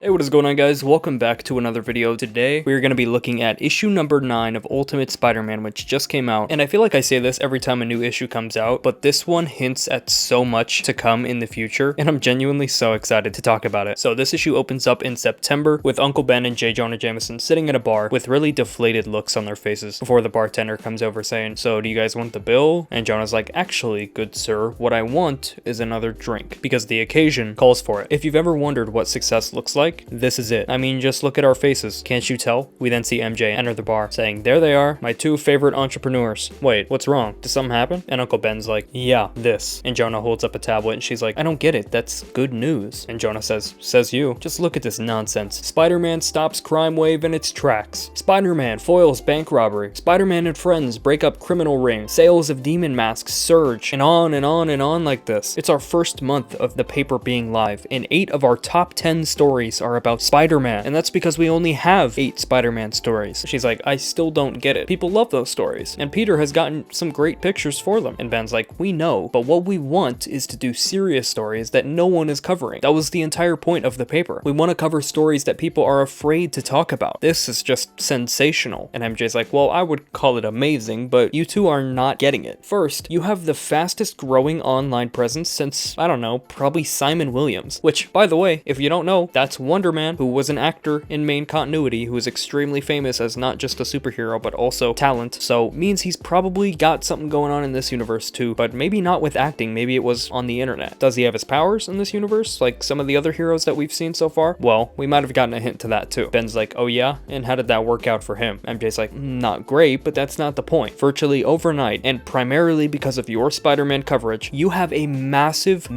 Hey, what is going on, guys? Welcome back to another video. Today, we're going to be looking at issue number 9 of Ultimate Spider-Man, which just came out. And I feel like I say this every time a new issue comes out, but this one hints at so much to come in the future, and I'm genuinely so excited to talk about it. So this issue opens up in September with Uncle Ben and J. Jonah Jameson sitting at a bar with really deflated looks on their faces before the bartender comes over saying, "So do you guys want the bill?" And Jonah's like, "Actually, good sir, what I want is another drink," because the occasion calls for it. If you've ever wondered what success looks like, this is it. I mean, just look at our faces. Can't you tell? We then see MJ enter the bar saying, "There they are, my two favorite entrepreneurs. Wait, what's wrong? Did something happen?" And Uncle Ben's like, "Yeah, this." And Jonah holds up a tablet and she's like, "I don't get it. That's good news." And Jonah says you. Just look at this nonsense. Spider-Man stops crime wave in its tracks. Spider-Man foils bank robbery. Spider-Man and friends break up criminal ring. Sales of demon masks surge. And on and on and on like this. It's our first month of the paper being live, and 8 of our top 10 stories are about Spider-Man, and that's because we only have 8 Spider-Man stories. She's like, "I still don't get it. People love those stories, and Peter has gotten some great pictures for them." And Ben's like, "We know, but what we want is to do serious stories that no one is covering. That was the entire point of the paper. We want to cover stories that people are afraid to talk about. This is just sensational." And MJ's like, "Well, I would call it amazing, but you two are not getting it. First, you have the fastest growing online presence since, I don't know, probably Simon Williams, which, by the way, if you don't know, that's Wonder Man, who was an actor in main continuity who is extremely famous as not just a superhero but also talent, so means he's probably got something going on in this universe too, but maybe not with acting, maybe it was on the internet. Does he have his powers in this universe like some of the other heroes that we've seen so far? Well, we might have gotten a hint to that too." Ben's like, "Oh yeah? And how did that work out for him?" MJ's like, "Not great, but that's not the point. Virtually overnight, and primarily because of your Spider-Man coverage, you have a massive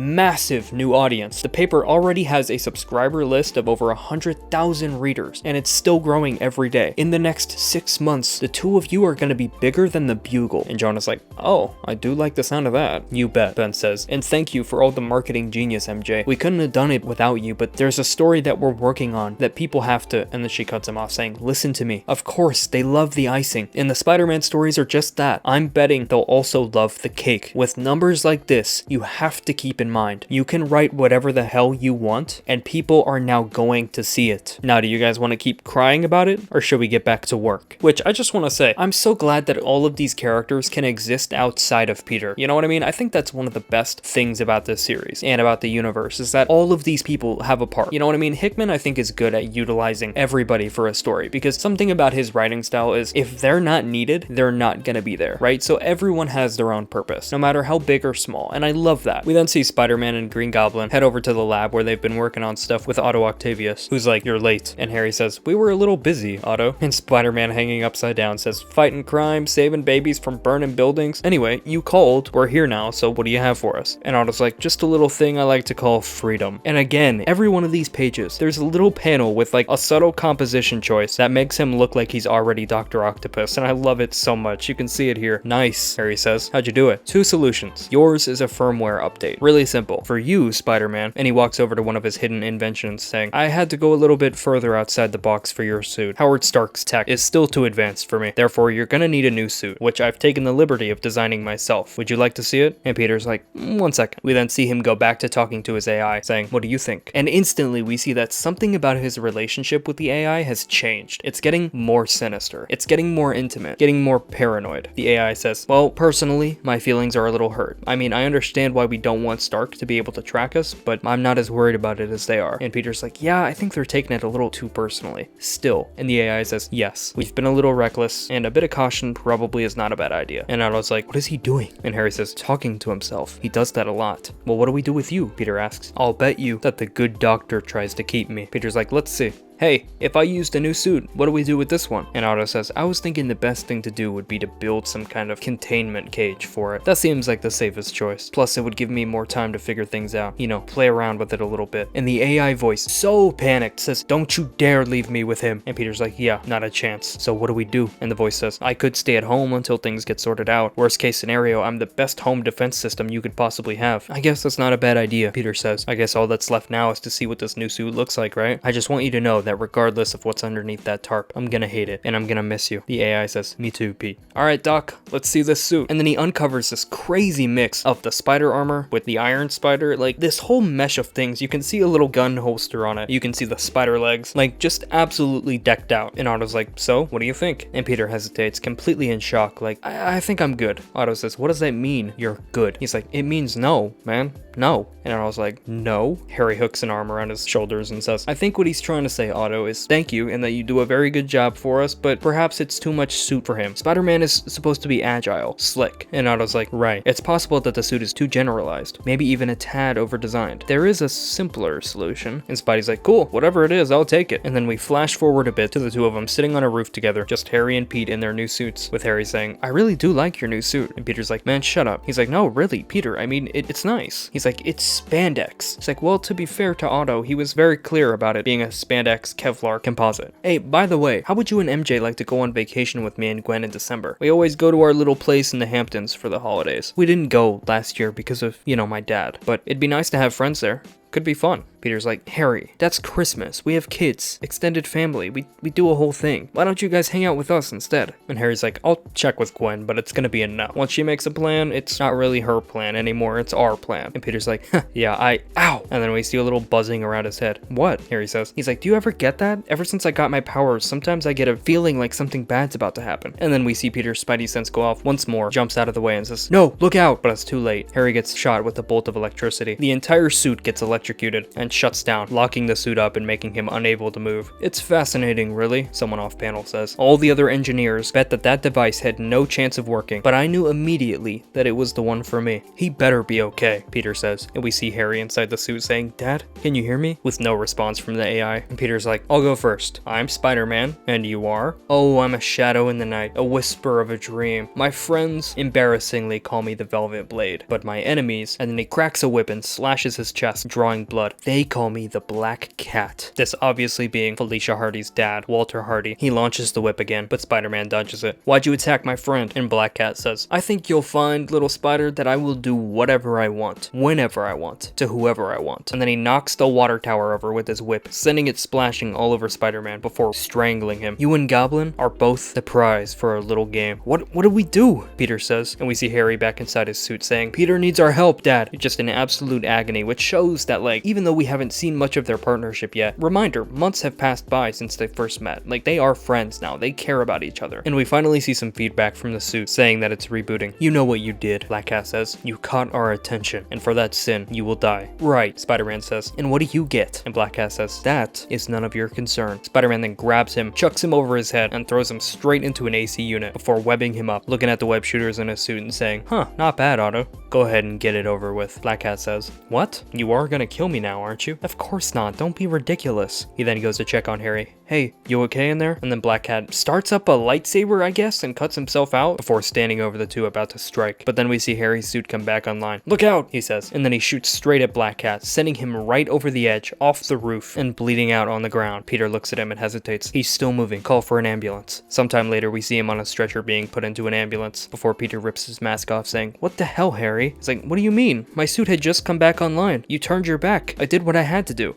new audience. The paper already has a subscriber list of over 100,000 readers, and it's still growing every day. In the next 6 months, the two of you are going to be bigger than the Bugle." And Jonah's like, "Oh, I do like the sound of that." "You bet," Ben says. "And thank you for all the marketing genius, MJ. We couldn't have done it without you, but there's a story that we're working on that people have to..." And then she cuts him off saying, "Listen to me. Of course, they love the icing, and the Spider-Man stories are just that. I'm betting they'll also love the cake. With numbers like this, you have to keep in mind, you can write whatever the hell you want, and people are now going to see it. Now, do you guys want to keep crying about it, or should we get back to work?" Which I just want to say, I'm so glad that all of these characters can exist outside of Peter. You know what I mean? I think that's one of the best things about this series and about the universe, is that all of these people have a part. You know what I mean? Hickman, I think, is good at utilizing everybody for a story, because something about his writing style is if they're not needed, they're not gonna be there, right? So everyone has their own purpose, no matter how big or small, and I love that. We then see Spider-Man and Green Goblin head over to the lab where they've been working on stuff with Otto Octavius, who's like, "You're late." And Harry says, "We were a little busy, Otto." And Spider-Man, hanging upside down, says, "Fighting crime, saving babies from burning buildings. Anyway, you called, we're here now, so what do you have for us?" And Otto's like, "Just a little thing I like to call freedom." And again, every one of these pages, there's a little panel with like a subtle composition choice that makes him look like he's already Dr. Octopus, and I love it so much. You can see it here. "Nice," Harry says. "How'd you do it?" "2 solutions. Yours is a firmware update. Really simple. For you, Spider-Man." And he walks over to one of his hidden inventions, saying, "I had to go a little bit further outside the box for your suit. Howard Stark's tech is still too advanced for me. Therefore, you're gonna need a new suit, which I've taken the liberty of designing myself. Would you like to see it?" And Peter's like, "1 second. We then see him go back to talking to his AI, saying, "What do you think?" And instantly we see that something about his relationship with the AI has changed. It's getting more sinister. It's getting more intimate, getting more paranoid. The AI says, "Well, personally, my feelings are a little hurt. I mean, I understand why we don't want Stark to be able to track us, but I'm not as worried about it as they are." And Peter's like, "Yeah, I think they're taking it a little too personally. Still." And the AI says, "Yes, we've been a little reckless, and a bit of caution probably is not a bad idea." And Otto's like, "What is he doing?" And Harry says, "Talking to himself. He does that a lot." "Well, what do we do with you?" Peter asks. "I'll bet you that the good doctor tries to keep me." Peter's like, "Let's see. Hey, if I used a new suit, what do we do with this one?" And Otto says, "I was thinking the best thing to do would be to build some kind of containment cage for it. That seems like the safest choice. Plus, it would give me more time to figure things out. You know, play around with it a little bit." And the AI voice, so panicked, says, "Don't you dare leave me with him." And Peter's like, "Yeah, not a chance. So what do we do?" And the voice says, "I could stay at home until things get sorted out. Worst case scenario, I'm the best home defense system you could possibly have." "I guess that's not a bad idea," Peter says. "I guess all that's left now is to see what this new suit looks like, right? I just want you to know that that regardless of what's underneath that tarp, I'm gonna hate it, and I'm gonna miss you. The AI says, me too, Pete. Alright, Doc, let's see this suit. And then he uncovers this crazy mix of the spider armor with the iron spider, like this whole mesh of things. You can see a little gun holster on it. You can see the spider legs, like just absolutely decked out. And Otto's like, so, what do you think? And Peter hesitates, completely in shock, like, I think I'm good. Otto says, what does that mean, you're good? He's like, it means no, man, no. And Otto's like, no? Harry hooks an arm around his shoulders and says, I think what he's trying to say, Otto, is thank you and that you do a very good job for us, but perhaps it's too much suit for him. Spider-Man is supposed to be agile, slick. And Otto's like, right. It's possible that the suit is too generalized, maybe even a tad over-designed. There is a simpler solution. And Spidey's like, cool, whatever it is, I'll take it. And then we flash forward a bit to the two of them sitting on a roof together, just Harry and Pete in their new suits, with Harry saying, I really do like your new suit. And Peter's like, man, shut up. He's like, no, really, Peter, I mean, it's nice. He's like, it's spandex. It's like, well, to be fair to Otto, he was very clear about it being a spandex Kevlar composite. Hey, by the way, how would you and MJ like to go on vacation with me and Gwen in December? We always go to our little place in the Hamptons for the holidays. We didn't go last year because of, you know, my dad, but it'd be nice to have friends there. Could be fun. Peter's like, Harry, that's Christmas. We have kids, extended family. We do a whole thing. Why don't you guys hang out with us instead? And Harry's like, I'll check with Gwen, but it's gonna be a no. Once she makes a plan, it's not really her plan anymore. It's our plan. And Peter's like, yeah, ow. And then we see a little buzzing around his head. What? Harry says. He's like, do you ever get that? Ever since I got my powers, sometimes I get a feeling like something bad's about to happen. And then we see Peter's spidey sense go off once more, jumps out of the way and says, no, look out. But it's too late. Harry gets shot with a bolt of electricity. The entire suit gets electrocuted and shuts down, locking the suit up and making him unable to move. It's fascinating, really, someone off panel says. All the other engineers bet that device had no chance of working, but I knew immediately that it was the one for me. He better be okay, Peter says, and we see Harry inside the suit saying, Dad, can you hear me? With no response from the AI. And Peter's like, I'll go first. I'm Spider-Man, and you are? Oh, I'm a shadow in the night, a whisper of a dream. My friends embarrassingly call me the Velvet Blade, but my enemies, and then he cracks a whip and slashes his chest, drawing blood. They call me the Black Cat. This obviously being Felicia Hardy's dad, Walter Hardy. He launches the whip again, but Spider-Man dodges it. Why'd you attack my friend? And Black Cat says, I think you'll find, little spider, that I will do whatever I want, whenever I want, to whoever I want. And then he knocks the water tower over with his whip, sending it splashing all over Spider-Man before strangling him. You and Goblin are both the prize for our little game. What do we do? Peter says, and we see Harry back inside his suit saying, Peter needs our help, Dad. It's just in absolute agony, which shows that, like, even though we haven't seen much of their partnership yet, reminder, months have passed by since they first met. Like, they are friends now. They care about each other. And we finally see some feedback from the suit saying that it's rebooting. You know what you did, Black Cat says. You caught our attention, and for that sin, you will die. Right, Spider-Man says. And what do you get? And Black Cat says, that is none of your concern. Spider-Man then grabs him, chucks him over his head, and throws him straight into an AC unit before webbing him up, looking at the web shooters in his suit and saying, huh, not bad, Otto. Go ahead and get it over with. Black Cat says, what? You are gonna kill me now, aren't you? Of course not. Don't be ridiculous. He then goes to check on Harry. Hey, you okay in there? And then Black Cat starts up a lightsaber, I guess, and cuts himself out before standing over the two about to strike. But then we see Harry's suit come back online. Look out, he says. And then he shoots straight at Black Cat, sending him right over the edge, off the roof, and bleeding out on the ground. Peter looks at him and hesitates. He's still moving. Call for an ambulance. Sometime later, we see him on a stretcher being put into an ambulance before Peter rips his mask off, saying, what the hell, Harry? He's like, what do you mean? My suit had just come back online. You turned your back. I did what I had to do.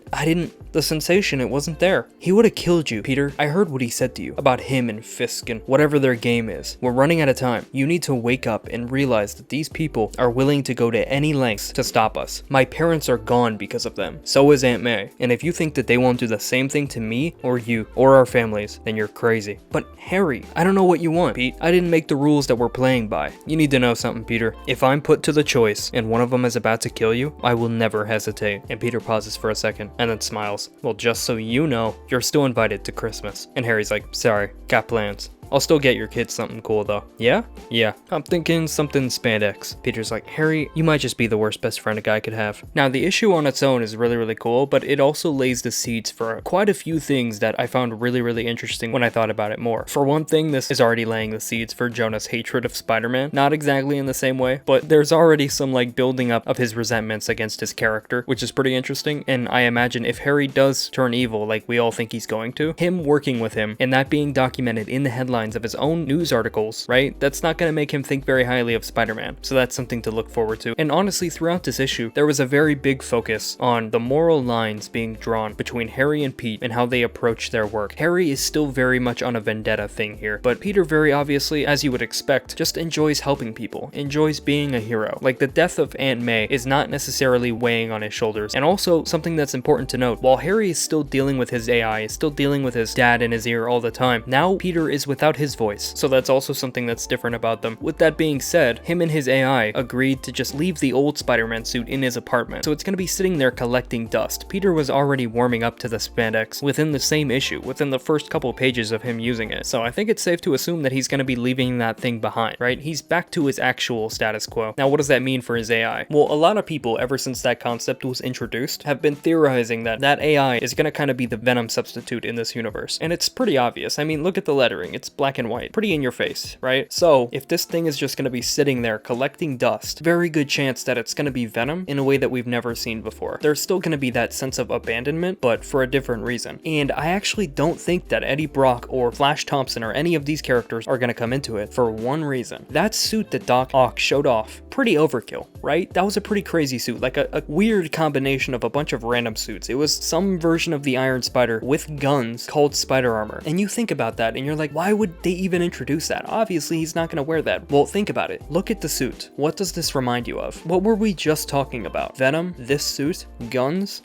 The sensation, it wasn't there. He would have killed you, Peter. I heard what he said to you about him and Fisk and whatever their game is. We're running out of time. You need to wake up and realize that these people are willing to go to any lengths to stop us. My parents are gone because of them. So is Aunt May. And if you think that they won't do the same thing to me or you or our families, then you're crazy. But Harry, I don't know what you want, Pete. I didn't make the rules that we're playing by. You need to know something, Peter. If I'm put to the choice and one of them is about to kill you, I will never hesitate. And Peter pauses for a second and then smiles. Well, just so you know, you're still invited to Christmas. And Harry's like, sorry, got plans. I'll still get your kids something cool though. Yeah? Yeah. I'm thinking something spandex. Peter's like, Harry, you might just be the worst best friend a guy could have. Now, the issue on its own is really, really cool, but it also lays the seeds for quite a few things that I found really, really interesting when I thought about it more. For one thing, this is already laying the seeds for Jonah's hatred of Spider-Man. Not exactly in the same way, but there's already some like building up of his resentments against his character, which is pretty interesting. And I imagine if Harry does turn evil like we all think he's going to, him working with him and that being documented in the headline headlines of his own news articles, right? That's not going to make him think very highly of Spider-Man, so that's something to look forward to. And honestly, throughout this issue, there was a very big focus on the moral lines being drawn between Harry and Pete and how they approach their work. Harry is still very much on a vendetta thing here, but Peter very obviously, as you would expect, just enjoys helping people, enjoys being a hero. Like, the death of Aunt May is not necessarily weighing on his shoulders. And also, something that's important to note, while Harry is still dealing with his AI, is still dealing with his dad in his ear all the time, now Peter is without his voice, so that's also something that's different about them. With that being said, him and his AI agreed to just leave the old Spider-Man suit in his apartment, so it's gonna be sitting there collecting dust. Peter was already warming up to the spandex within the same issue, within the first couple pages of him using it, so I think it's safe to assume that he's gonna be leaving that thing behind, right? He's back to his actual status quo. Now, what does that mean for his AI? Well, a lot of people, ever since that concept was introduced, have been theorizing that that AI is gonna kind of be the Venom substitute in this universe, and it's pretty obvious. I mean, look at the lettering, it's black and white, pretty in your face, right? So, if this thing is just gonna be sitting there collecting dust, very good chance that it's gonna be Venom in a way that we've never seen before. There's still gonna be that sense of abandonment, but for a different reason. And I actually don't think that Eddie Brock or Flash Thompson or any of these characters are gonna come into it for one reason. That suit that Doc Ock showed off, pretty overkill, right? That was a pretty crazy suit, like a weird combination of a bunch of random suits. It was some version of the Iron Spider with guns called Spider Armor. And you think about that and you're like, why would they even introduce that? Obviously, he's not gonna wear that. Well, think about it. Look at the suit. What does this remind you of? What were we just talking about? Venom? This suit? Guns?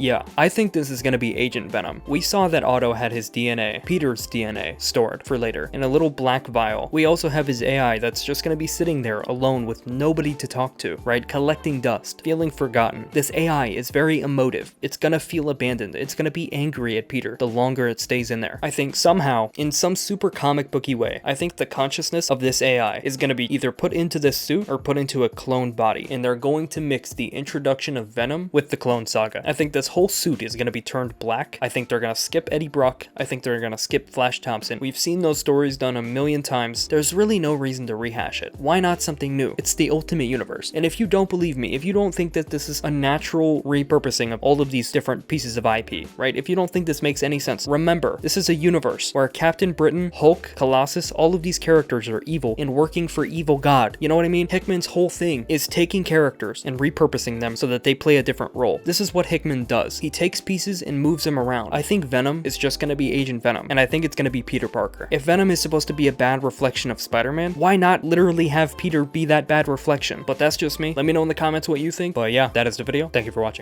Yeah, I think this is gonna be Agent Venom. We saw that Otto had his DNA, Peter's DNA, stored for later in a little black vial. We also have his AI that's just gonna be sitting there alone with nobody to talk to, right? Collecting dust, feeling forgotten. This AI is very emotive. It's gonna feel abandoned. It's gonna be angry at Peter the longer it stays in there. I think somehow, in some super comic booky way, I think the consciousness of this AI is gonna be either put into this suit or put into a clone body, and they're going to mix the introduction of Venom with the Clone Saga. I think this whole suit is going to be turned black. I think they're going to skip Eddie Brock. I think they're going to skip Flash Thompson. We've seen those stories done a million times. There's really no reason to rehash it. Why not something new? It's the Ultimate Universe. And if you don't believe me, if you don't think that this is a natural repurposing of all of these different pieces of IP, right? If you don't think this makes any sense, remember, this is a universe where Captain Britain, Hulk, Colossus, all of these characters are evil and working for evil God. You know what I mean? Hickman's whole thing is taking characters and repurposing them so that they play a different role. This is what Hickman does. He takes pieces and moves them around. I think Venom is just going to be Agent Venom, and I think it's going to be Peter Parker. If Venom is supposed to be a bad reflection of Spider-Man, why not literally have Peter be that bad reflection? But that's just me. Let me know in the comments what you think. But yeah, that is the video. Thank you for watching.